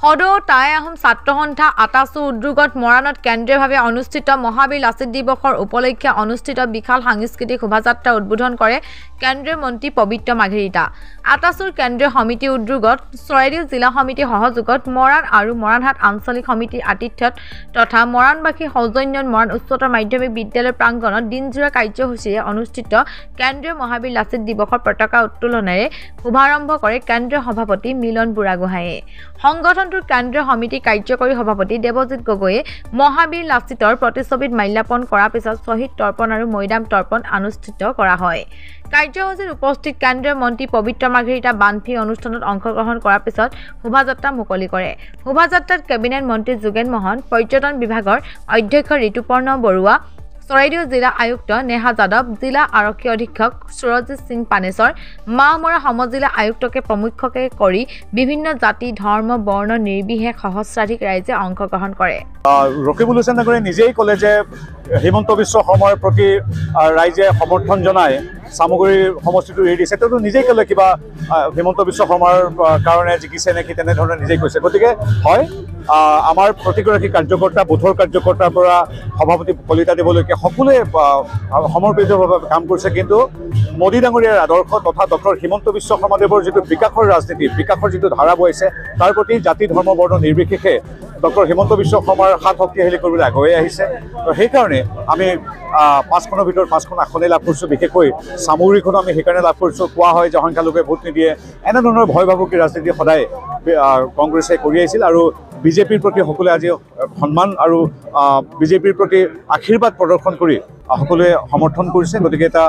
সদৌ টাই আহোম ছাত্ৰ সন্থা আটাচু উদ্যোগত মৰাণত কেন্দ্ৰীয়ভাৱে অনুষ্ঠিত মহাবীৰ লাচিত দিৱসৰ উপলক্ষে অনুষ্ঠিত বিশাল সাংস্কৃতিক শোভাযাত্ৰা উদ্বোধন কৰে কেন্দ্ৰীয় মন্ত্ৰী পবিত্ৰ মাঘেৰিটা। আটাচুৰ কেন্দ্ৰীয় সমিতি উদ্যোগত চৰাইদেউ জিলা সমিতি সহযোগত মৰাণ আৰু মৰাণহাট আঞ্চলিক সমিতিৰ আতিথ্যত তথা মৰাণবাসী সৌজন্যত মৰাণ উচ্চতৰ মাধ্যমিক বিদ্যালয় প্ৰাংগণত দিনজোৰা কাৰ্যসূচীৰে অনুষ্ঠিত কেন্দ্ৰীয় মহাবীৰ লাচিত দিৱসৰ পতাকা উত্তোলনেৰে শুভাৰম্ভ কৰে কেন্দ্ৰীয় সভাপতি মিলন বুঢ়াগোহাঁয়ে। সংগঠনটোৰ কেন্দ্ৰীয় সমিতি কাৰ্যকৰী সভাপতি দেৱজিৎ গগৈয়ে মহাবীৰ লাচিতৰ প্ৰতিচ্ছবিত মাল্যাৰ্পণ কৰাৰ পিছত শ্বহীদ তৰ্পণ আৰু মৈদাম তৰ্পণ অনুষ্ঠিত কৰা হয়। কাৰ্যসূচীত উপস্থিত কেন্দ্ৰীয় মন্ত্ৰী পবিত্ৰ মাঘেৰিটা বানফি অনুষ্ঠানত অংশগ্ৰহণ কৰাৰ পিছত শোভাযাত্ৰা মুকলি কৰে। শোভাযাত্ৰাত কেবিনেট মন্ত্ৰী যোগেন মহন, পৰ্যটন বিভাগৰ অধ্যক্ষ ঋতুপৰ্ণ বৰুৱা, চৰাইদেউ জিলা আয়ুক্ত নেহা যাদৱ, জিলা আৰক্ষী অধীক্ষক সুৰজিৎ সিং পানেশ্বৰ, মাহমৰা সমজিলা আয়ুক্তকে প্ৰমুখ্যকে কৰি বিভিন্ন জাতি ধৰ্ম বৰ্ণ নিৰ্বিশেষ সহস্ৰাধিক ৰাইজে অংশগ্ৰহণ কৰে। ৰকিবুল হুছেইন নাগৰে নিজেই ক'লে যে হিমন্ত বিশ্ব শৰ্মাৰ প্ৰতি ৰাইজে সমৰ্থন জনাই চামগুৰি সমষ্টিটো এৰি দিছে। তেওঁতো নিজেই ক'লে কিবা হিমন্ত বিশ্ব শৰ্মাৰ কাৰণে জিকিছে নেকি তেনেধৰণে নিজেই কৈছে। গতিকে হয়, আমাৰ প্ৰতিগৰাকী কাৰ্যকৰ্তা বুথৰ কাৰ্যকৰ্তাৰ পৰা সভাপতি কলিতা দেৱলৈকে সকলোৱে সমৰ্পিতভাৱে কাম কৰিছে। কিন্তু মোদী ডাঙৰীয়াৰ আদৰ্শ তথা ডক্টৰ হিমন্ত বিশ্ব শৰ্মাদেৱৰ যিটো বিকাশৰ ৰাজনীতি, বিকাশৰ যিটো ধাৰা বৈছে তাৰ প্ৰতি জাতি ধৰ্ম বৰ্ণ নিৰ্বিশেষে ডক্টৰ হিমন্ত বিশ্ব শৰ্মাৰ হাত শক্তিশালী কৰিবলৈ আগুৱাই আহিছে। তো সেইকাৰণে আমি 5খনৰ ভিতৰত 5খন আসনেই লাভ কৰিছোঁ। বিশেষকৈ চামগুৰিখনো আমি সেইকাৰণে লাভ কৰিছোঁ। কোৱা হয় যে সংখ্যালঘুৱে ভোট নিদিয়ে, এনেধৰণৰ ভয় ভাবুকি ৰাজনীতি সদায় কংগ্ৰেছে কৰি আহিছিল আৰু বিজেপিৰ প্ৰতি সকলোৱে আজি সন্মান আৰু বিজেপিৰ প্ৰতি আশীৰ্বাদ প্ৰদৰ্শন কৰি সকলোৱে সমৰ্থন কৰিছে। গতিকে এটা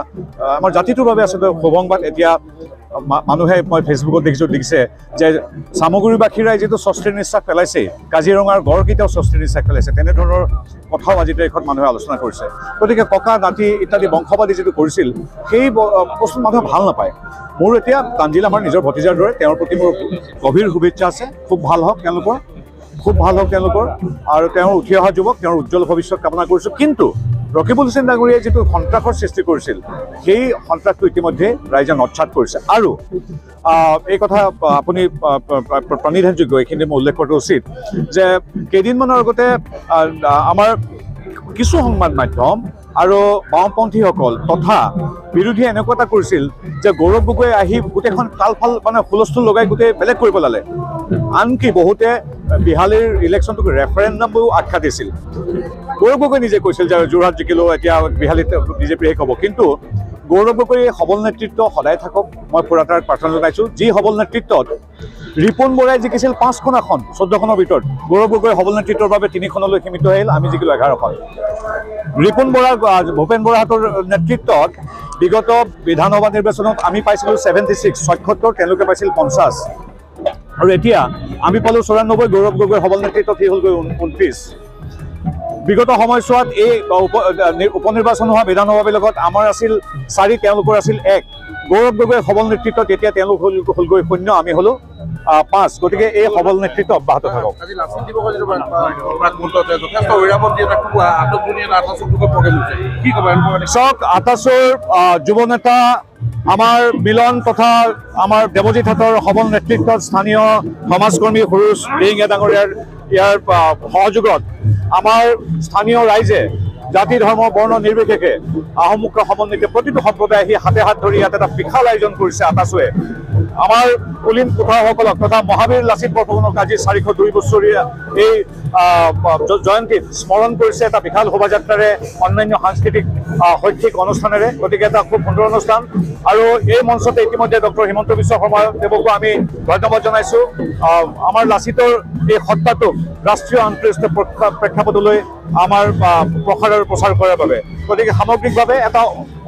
আমাৰ জাতিটোৰ বাবে আচলতে শুভংবাদ। এতিয়া মানুহে মই ফেচবুকত দেখিছে যে চামগুৰিবাসীৰ যিটো স্বস্তিৰ নিশ্বাস পেলাইছে, কাজিৰঙাৰ গড়কেইটাও স্বস্তিৰ নিশ্বাস পেলাইছে, তেনেধৰণৰ কথাও আজি তাৰিখত মানুহে আলোচনা কৰিছে। গতিকে ককা নাতি ইত্যাদি বংশবাদী যিটো কৰিছিল সেই বস্তু মানুহে ভাল নাপায়। মোৰ এতিয়া তানজিল আমাৰ নিজৰ ভতিজাৰ দৰে, তেওঁৰ প্ৰতি মোৰ গভীৰ শুভেচ্ছা আছে। খুব ভাল হওক তেওঁলোকৰ, খুব ভাল হওক তেওঁলোকৰ, আৰু তেওঁৰ উঠি অহা যুৱক, তেওঁৰ উজ্জ্বল ভৱিষ্যত কামনা কৰিছোঁ। কিন্তু ৰকিবুল হুছেইন ডাঙৰীয়াই যিটো সন্ত্ৰাসৰ সৃষ্টি কৰিছিল সেই সন্ত্ৰাসটো ইতিমধ্যে ৰাইজে নৎসাত কৰিছে। আৰু এই কথা আপুনি প্ৰণিধানযোগ্য, এইখিনি মই উল্লেখ কৰাটো উচিত যে কেইদিনমানৰ আগতে আমাৰ কিছু সংবাদ মাধ্যম আৰু বাওঁপন্থীসকল তথা বিৰোধীয়ে এনেকুৱা এটা কৰিছিল যে গৌৰৱ গগৈয়ে আহি গোটেইখন তালফাল মানে হুলস্থুল লগাই গোটেই বেলেগ কৰি পেলালে। আনকি বহুতে বিহালীৰ ইলেকশ্যনটোক ৰেফাৰেণ্ডামো আখ্যা দিছিল। গৌৰৱ গগৈ নিজে কৈছিল যে যোৰহাট জিকিলেও এতিয়া বিহালীত বিজেপিয়ে ক'ব। কিন্তু গৌৰৱ গগৈৰ সবল নেতৃত্ব সদায় থাকক, মই পুৰা তাৰ প্ৰাৰ্থনা জনাইছোঁ। যি সবল নেতৃত্বত ৰিপুণ বৰাই জিকিছিল 5খন আসন 14খনৰ ভিতৰত, গৌৰৱ গগৈৰ সবল নেতৃত্বৰ বাবে 3খনলৈ সীমিত আহিল, আমি জিকিলোঁ 11খন। ৰিপুণ বৰা ভূপেন বৰাহঁতৰ নেতৃত্বত বিগত বিধানসভা নিৰ্বাচনত আমি পাইছিলোঁ 76, 77, তেওঁলোকে পাইছিল 50। আৰু এতিয়া আমি পালোঁ 94, গৌৰৱ গগৈৰ সবল নেতৃত্বত সি হ'লগৈ 29। বিগত সময়ছোৱাত এই উপনিৰ্বাচন হোৱা বিধানসভাবিলাকত আমাৰ আছিল 4, তেওঁলোকৰ আছিল 1। গৌৰৱ গগৈৰ সবল নেতৃত্বত এতিয়া তেওঁলোক হ'লগৈ 0, আমি হ'লোঁ 5। গতিকে এই সবল নেতৃত্ব অব্যাহত থাকক। চাওক, আটাচুৰ যুৱ নেতা আমাৰ মিলন তথা আমাৰ দেৱজিৎ হাতৰ সবল নেতৃত্বত স্থানীয় সমাজকৰ্মী সুৰুজ দিহিঙীয়া ডাঙৰীয়াৰ ইয়াৰ সহযোগত আমাৰ স্থানীয় ৰাইজে জাতি ধৰ্ম বৰ্ণ নিৰ্বিশেষে আহোমুখ সমন্বিত প্ৰতিটো সম্প্ৰদায় আহি হাতে হাত ধৰি ইয়াত এটা বিশাল আয়োজন কৰিছে আটাচুৱে। আমাৰ কুলীন পুথৰসকলক তথা মহাবীৰ লাচিত বৰফুকনক আজি 402 বছৰীয়া এই জয়ন্তীত স্মৰণ কৰিছে এটা বিশাল শোভাযাত্ৰাৰে, অন্যান্য সাংস্কৃতিক শৈক্ষিক অনুষ্ঠানেৰে। গতিকে এটা খুব সুন্দৰ অনুষ্ঠান। আৰু এই মঞ্চতে ইতিমধ্যে ডক্টৰ হিমন্ত বিশ্ব শৰ্মাদেৱকো আমি ধন্যবাদ জনাইছোঁ। আমাৰ লাচিতৰ এই সত্তাটোক ৰাষ্ট্ৰীয় আন্তঃৰাষ্ট্ৰীয় প্ৰেক্ষাপটলৈ আমাৰ প্ৰসাৰ আৰু প্ৰচাৰ কৰাৰ বাবে। গতিকে সামগ্ৰিকভাৱে এটা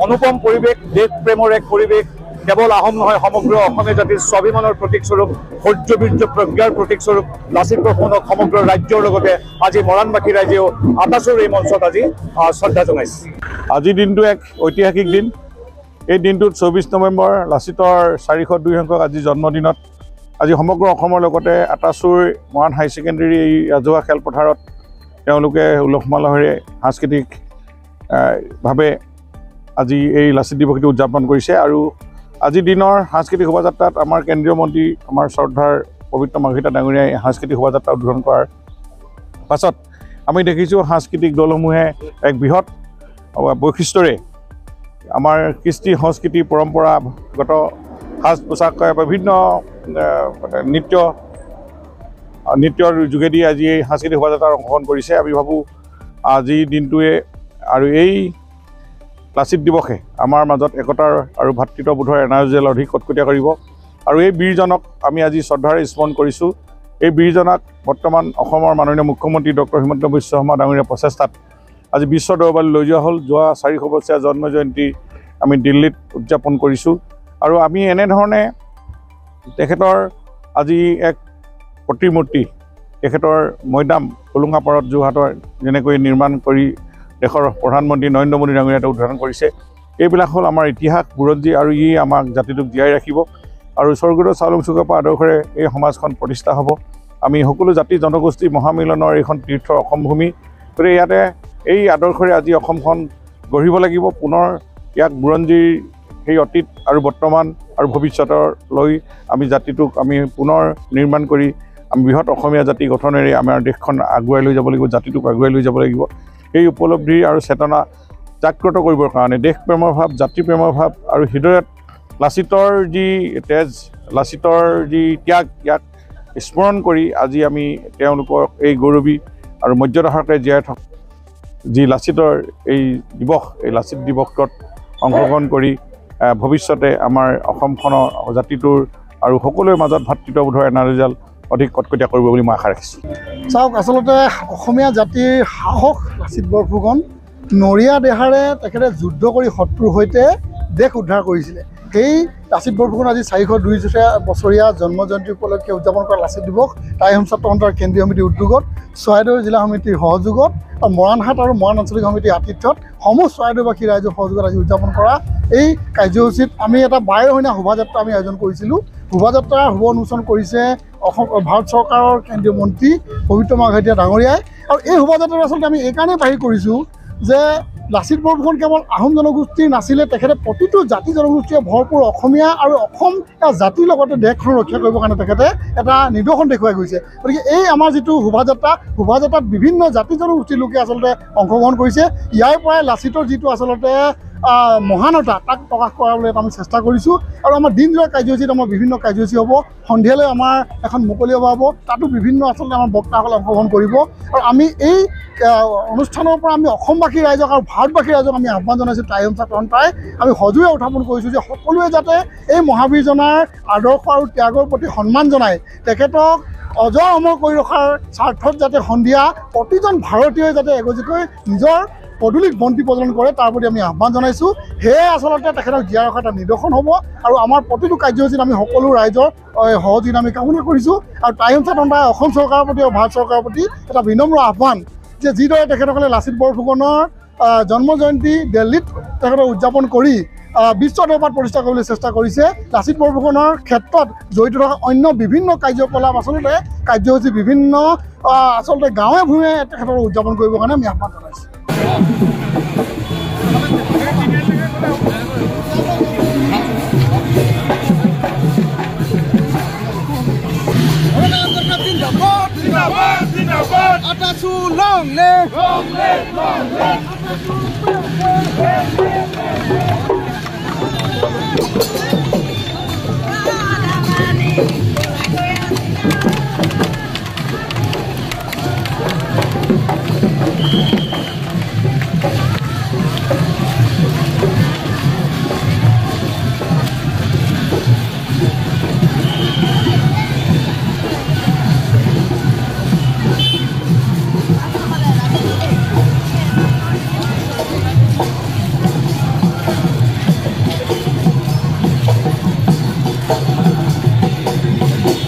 অনুপম পৰিৱেশ, দেশ প্ৰেমৰ এক পৰিৱেশ, কেৱল আহোম নহয় সমগ্ৰ অসমীয়া জাতিৰ স্বাভিমানৰ প্ৰতীকস্বৰূপ, শৌৰ্যবীৰ্য প্ৰজ্ঞাৰ প্ৰতীকস্বৰূপ লাচিত বৰফুকনক সমগ্ৰ ৰাজ্যৰ লগতে আজি মৰাণবাসী ৰাইজেও আটাচুৰ এই মঞ্চত আজি শ্ৰদ্ধা জনাইছে। আজিৰ দিনটো এক ঐতিহাসিক দিন। এই দিনটোত 24 নৱেম্বৰ লাচিতৰ 402 সংখ্যক আজি জন্মদিনত আজি সমগ্ৰ অসমৰ লগতে আটাচুৰ মৰাণ হাই ছেকেণ্ডেৰী এই ৰাজহুৱা খেলপথাৰত তেওঁলোকে উলহ মালহেৰে সাংস্কৃতিকভাৱে আজি এই লাচিত দিৱসটো উদযাপন কৰিছে। আৰু আজিৰ দিনৰ সাংস্কৃতিক শোভাযাত্ৰাত আমাৰ কেন্দ্ৰীয় মন্ত্ৰী, আমাৰ শ্ৰদ্ধাৰ পবিত্ৰ মাৰ্ঘেৰিটা ডাঙৰীয়াই সাংস্কৃতিক শোভাযাত্ৰা উদ্বোধন কৰাৰ পাছত আমি দেখিছোঁ সাংস্কৃতিক দলসমূহে এক বৃহৎ বৈশিষ্ট্যৰে আমাৰ কৃষ্টি সংস্কৃতি পৰম্পৰাগত সাজ পোছাক বিভিন্ন নৃত্যৰ যোগেদি আজি এই সাংস্কৃতিক শোভাযাত্ৰাত অংশগ্ৰহণ কৰিছে। আমি ভাবোঁ আজিৰ দিনটোৱে আৰু এই লাচিত দিৱসে আমাৰ মাজত একতাৰ আৰু ভাতৃত্ববোধৰ এনাজৰী অধিক কটকটীয়া কৰিব। আৰু এই বীৰজনক আমি আজি শ্ৰদ্ধাৰে স্মৰণ কৰিছোঁ। এই বীৰজনক বৰ্তমান অসমৰ মাননীয় মুখ্যমন্ত্ৰী ডক্টৰ হিমন্ত বিশ্ব শৰ্মা ডাঙৰীয়াৰ প্ৰচেষ্টাত আজি বিশ্ব দৰবাৰলৈ লৈ যোৱা হ'ল। যোৱা 400 বছৰীয়া জন্ম জয়ন্তী আমি দিল্লীত উদযাপন কৰিছোঁ। আৰু আমি এনেধৰণে তেখেতৰ আজি এক প্ৰতিমূৰ্তি তেখেতৰ মৈদাম হোলোঙাপাৰত যোৰহাটৰ যেনেকৈ নিৰ্মাণ কৰি দেশৰ প্ৰধানমন্ত্ৰী নৰেন্দ্ৰ মোদী ডাঙৰীয়াই উদ্বোধন কৰিছে। এইবিলাক হ'ল আমাৰ ইতিহাস বুৰঞ্জী আৰু ই আমাক জাতিটোক জীয়াই ৰাখিব। আৰু স্বৰ্গদেউ চাওলুং চুকাফা আদৰ্শৰে এই সমাজখন প্ৰতিষ্ঠা হ'ব। আমি সকলো জাতি জনগোষ্ঠী মহামিলনৰ এইখন তীৰ্থৰ অসম ভূমি। গতিকে ইয়াতে এই আদৰ্শৰে আজি অসমখন গঢ়িব লাগিব। পুনৰ ইয়াক বুৰঞ্জীৰ সেই অতীত আৰু বৰ্তমান আৰু ভৱিষ্যতলৈ আমি জাতিটোক আমি পুনৰ নিৰ্মাণ কৰি আমি বৃহৎ অসমীয়া জাতি গঠনেৰে আমাৰ দেশখন আগুৱাই লৈ যাব লাগিব, জাতিটোক আগুৱাই লৈ যাব লাগিব। এই উপলব্ধি আৰু চেতনা জাগ্ৰত কৰিবৰ কাৰণে দেশ প্ৰেমৰ ভাৱ, জাতি প্ৰেমৰ ভাৱ আৰু হৃদয়ত লাচিতৰ যি তেজ, লাচিতৰ যি ত্যাগ, ইয়াক স্মৰণ কৰি আজি আমি তেওঁলোকৰ এই গৌৰৱী আৰু মৰ্যাদাসহকাৰে জীয়াই থকা যি লাচিতৰ এই দিৱস, এই লাচিত দিৱসত অংশগ্ৰহণ কৰি ভৱিষ্যতে আমাৰ অসমখনৰ জাতিটোৰ আৰু সকলোৰে মাজত ভাতৃত্ববোধৰ এনাজৰীডাল অধিক কটকটীয়া কৰিব বুলি মই আশা ৰাখিছোঁ। চাওক, আচলতে অসমীয়া জাতিৰ সাহস লাচিত বৰফুকন নৰিয়া দেহাৰে তেখেতে যুদ্ধ কৰি শত্ৰুৰ সৈতে দেশ উদ্ধাৰ কৰিছিলে। সেই লাচিত বৰফুকন আজি 402 বছৰীয়া জন্ম জয়ন্তী উপলক্ষে উদযাপন কৰা লাচিত দিৱস টাই-আহোম ছাত্ৰ সন্থাৰ কেন্দ্ৰীয় সমিতিৰ উদ্যোগত, চৰাইদেউ জিলা সমিতিৰ সহযোগত আৰু মৰাণহাট আৰু মৰাণ আঞ্চলিক সমিতিৰ আতিথ্যত সমূহ চৰাইদেউবাসী ৰাইজৰ সহযোগত আজি উদযাপন কৰা এই কাৰ্যসূচীত আমি এটা বাৰেৰহণীয়া শোভাযাত্ৰা আমি আয়োজন কৰিছিলোঁ। শোভাযাত্ৰাৰ শুভ উন্মোচন কৰিছে ভাৰত চৰকাৰৰ কেন্দ্ৰীয় মন্ত্ৰী পবিত্ৰ মাৰ্ঘেৰিটা ডাঙৰীয়াই। আৰু এই শোভাযাত্ৰাটো আচলতে আমি এইকাৰণেই বাহিৰ কৰিছোঁ যে লাচিত বৰফুকন কেৱল আহোম জনগোষ্ঠীৰ নাছিলে, তেখেতে প্ৰতিটো জাতি জনগোষ্ঠীয়ে ভৰপূৰ অসমীয়া আৰু অসম জাতিৰ লগতে দেশখন ৰক্ষা কৰিবৰ কাৰণে তেখেতে এটা নিদৰ্শন দেখুৱাই গৈছে। গতিকে এই আমাৰ যিটো শোভাযাত্ৰাত বিভিন্ন জাতি জনগোষ্ঠীৰ লোকে আচলতে অংশগ্ৰহণ কৰিছে। ইয়াৰ পৰাই লাচিতৰ যিটো আচলতে মহানতা তাক প্ৰকাশ কৰাবলৈ আমি চেষ্টা কৰিছোঁ। আৰু আমাৰ দিনজোৰা কাৰ্যসূচীত আমাৰ বিভিন্ন কাৰ্যসূচী হ'ব। সন্ধিয়ালৈ আমাৰ এখন মুকলি সভা হ'ব, তাতো বিভিন্ন আচলতে আমাৰ বক্তাসকলে অংশগ্ৰহণ কৰিব। আৰু আমি এই অনুষ্ঠানৰ পৰা আমি অসমবাসী ৰাইজক আৰু ভাৰতবাসী ৰাইজক আমি আহ্বান জনাইছোঁ, টাই-আহোম ছাত্ৰ সন্থাই আমি সজোৰে উত্থাপন কৰিছোঁ যে সকলোৱে যাতে এই মহাবীৰজনাৰ আদৰ্শ আৰু ত্যাগৰ প্ৰতি সন্মান জনাই তেখেতক অজৰ অমৰ কৰি ৰখাৰ স্বাৰ্থত যাতে সন্ধিয়া প্ৰতিজন ভাৰতীয়ই যাতে এগজিকৈ নিজৰ পদূলিত বন্তি প্ৰজ্বলন কৰে, তাৰ প্ৰতি আমি আহ্বান জনাইছোঁ। সেয়ে আচলতে তেখেতক জীয়াই ৰখা এটা নিদৰ্শন হ'ব। আৰু আমাৰ প্ৰতিটো কাৰ্যসূচীত আমি সকলো ৰাইজৰ সহযোগিতা আমি কামনা কৰিছোঁ। আৰু টাই-আহোম ছাত্ৰ সন্থাই অসম চৰকাৰৰ প্ৰতি আৰু ভাৰত চৰকাৰৰ প্ৰতি এটা বিনম্ৰ আহ্বান যে যিদৰে তেখেতসকলে লাচিত বৰফুকনৰ জন্ম জয়ন্তী দিল্লীত তেখেতক উদযাপন কৰি বিশ্ব দৰবাৰত প্ৰতিষ্ঠা কৰিবলৈ চেষ্টা কৰিছে, লাচিত বৰফুকনৰ ক্ষেত্ৰত জড়িত থকা অন্য বিভিন্ন কাৰ্যকলাপ আচলতে কাৰ্যসূচী বিভিন্ন আচলতে গাঁৱে ভূঞে তেখেতক উদযাপন কৰিবৰ কাৰণে আমি আহ্বান জনাইছোঁ।